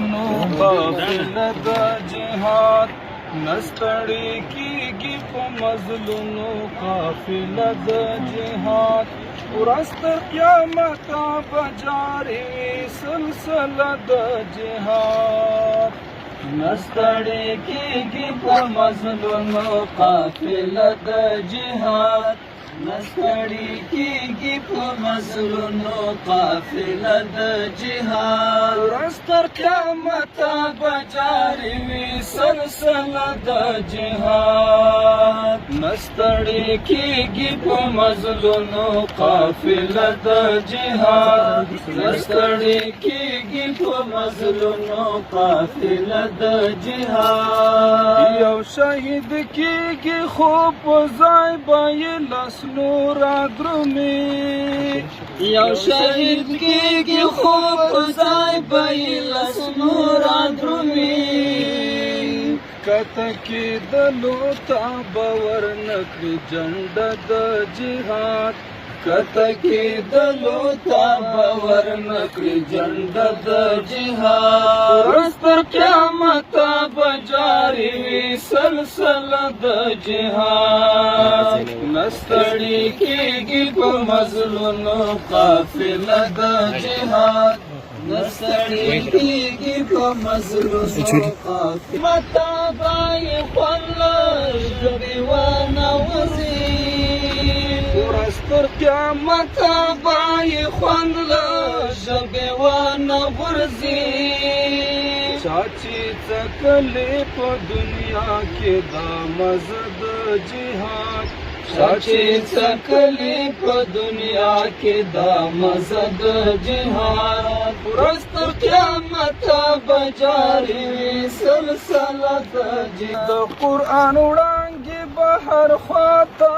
مزلونو قافله د جهاد نستړی کیږي په مزلونو قافله د جهاد ورځ تر قیامته به جاري وي سلسله د جهاد نستړی کیږي په مزلونو قافله د جهاد نستړی کیږي په مزلونو قافله د جهاد ورځ تر قیامته به جاري وي سلسله د جهاد نستړی کیږي په مزلونو قافله د جهاد نستړی کیږي په مزلونو قافله د جهاد یو شهید کیږي خو په ځای به یې لس نور درومي یو شهید کیږي خو په ځای به یې لس نور درومي کته کېدلو ته به ورنکړي جنډه د جهاد کته کېدلو ته به ورنکړي جنډه د جهاد ورځ تر قیامته به جاري وي سلسله د جهاد نستړی کېږي په مزلونو قافله د جهاد نستړی کېږي په مزلونو قافله مته به یې خوند له ژبې ونه وځي ورځ تر قیامته به یې خوند له ژبې ونه غورځي چا چې څکلې په دنیا کې دا مزه د جهاد چا چې څکلې په دنیا کې دا مزه د جهاد ورځ تر قیامته به جاري وي سلسله د جهاد د قرآن وړانګې به هر خواته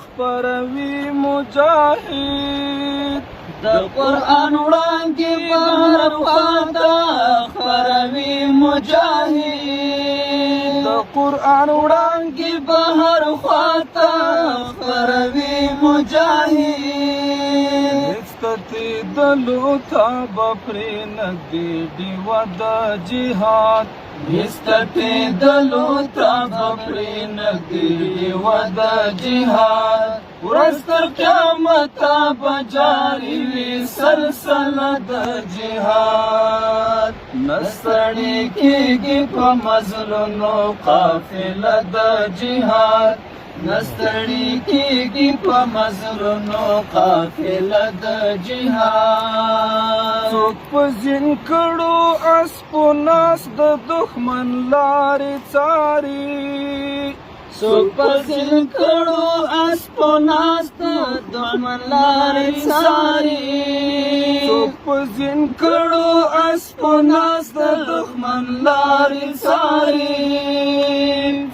خپروي مجاهد د قرآن وړانګې به هر خواته خپروي مجاهد د قرآن وړانګې به هر خواته خپروي مجاهد استتېدلو ته به پرې نږدې ډیوه د جهاد استتېدلو ته به پرې نږدې ډیوه د جهاد ورځ تر قیامته به جاري وي سلسله د جهاد نستړی کېږي په مزلونو قافله د جهاد نستړی کېږي په مزلونو قافله د جهاد څوک په زین کړو اسپو ناس د دښمن لارې څاري څوک په زین کړو اسپو ناس د دښمن لارې څاري څوک په زین کړو اسپو ناس د دښمن لارې څاري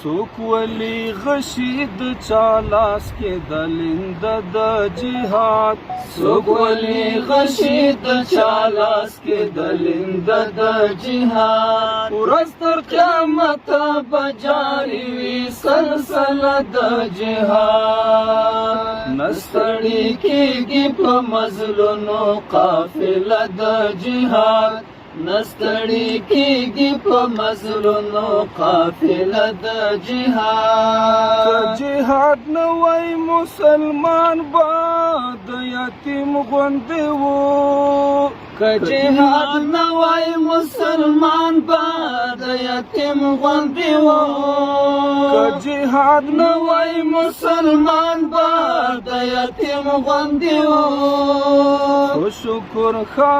څوک ولي غشي د چا لاس کې د لنده د جهاد څوک ولي غشي د چا لاس کې د لنده د جهاد ورځ تر قیامته به جاري وي سلسله د جهاد نستړی کېږي په مزلونو قافله د جهاد نستړی کېږي په مزلونو قافله د جهاد که جهاد نه وای مسلمان به د یتیم غوندې وو که جهاد نه وای مسلمان به د یتیم غوندې وو که جهاد نه وای مسلمان به د یتیم غوندې وو خو شکر ښه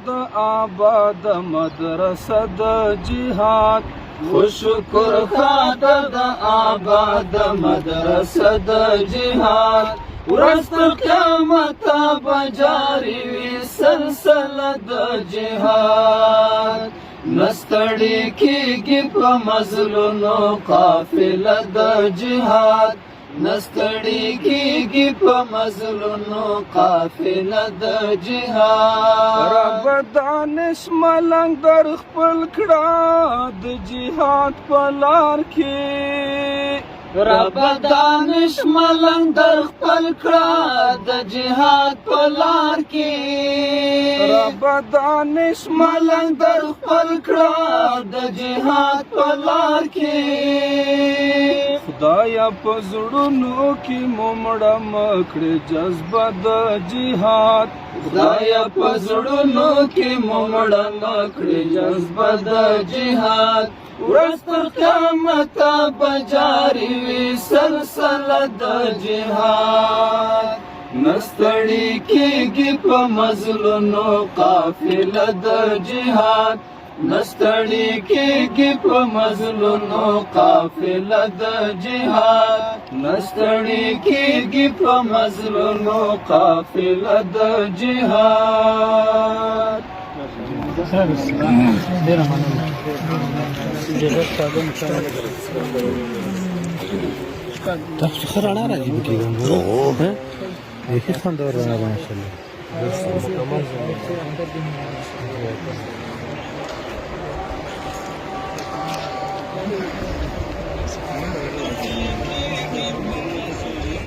د آباد د مدرسه د جهاد خو شکر ښه د آباد مدرسه د جهاد ورځ تر قیامته به جاري وي سلسله د جهاد نستړی کېږي په مزلونو قافله د جهاد نستړی کېږي په مزلونو قافله د جهاد رب دانش ملنګ در خپل کړه د جهاد په لار کې رب دانش ملنګ در خپل کړه د جهاد په لار کې رب دانش ملنګ در خپل کړه د جهاد په لار کې خدایا په زړونو کې مو مړه مکړې جذبه د جهاد خدایا په زړونو کې مو مړه مکړې جذبه د جهاد ورځ تر قیامته به جاري وي سلسله د جهاد نستړي کېږي په مزلونو قافله د جهاد نستړي کېږي په مزلونو قافله د جهاد نستړي کېږي په مزلونو قافله د جهاد ډېره مننه تاسو ښه رڼا راځي پکې ګورئ بیخي خوندور رڼا ده ماشاءالله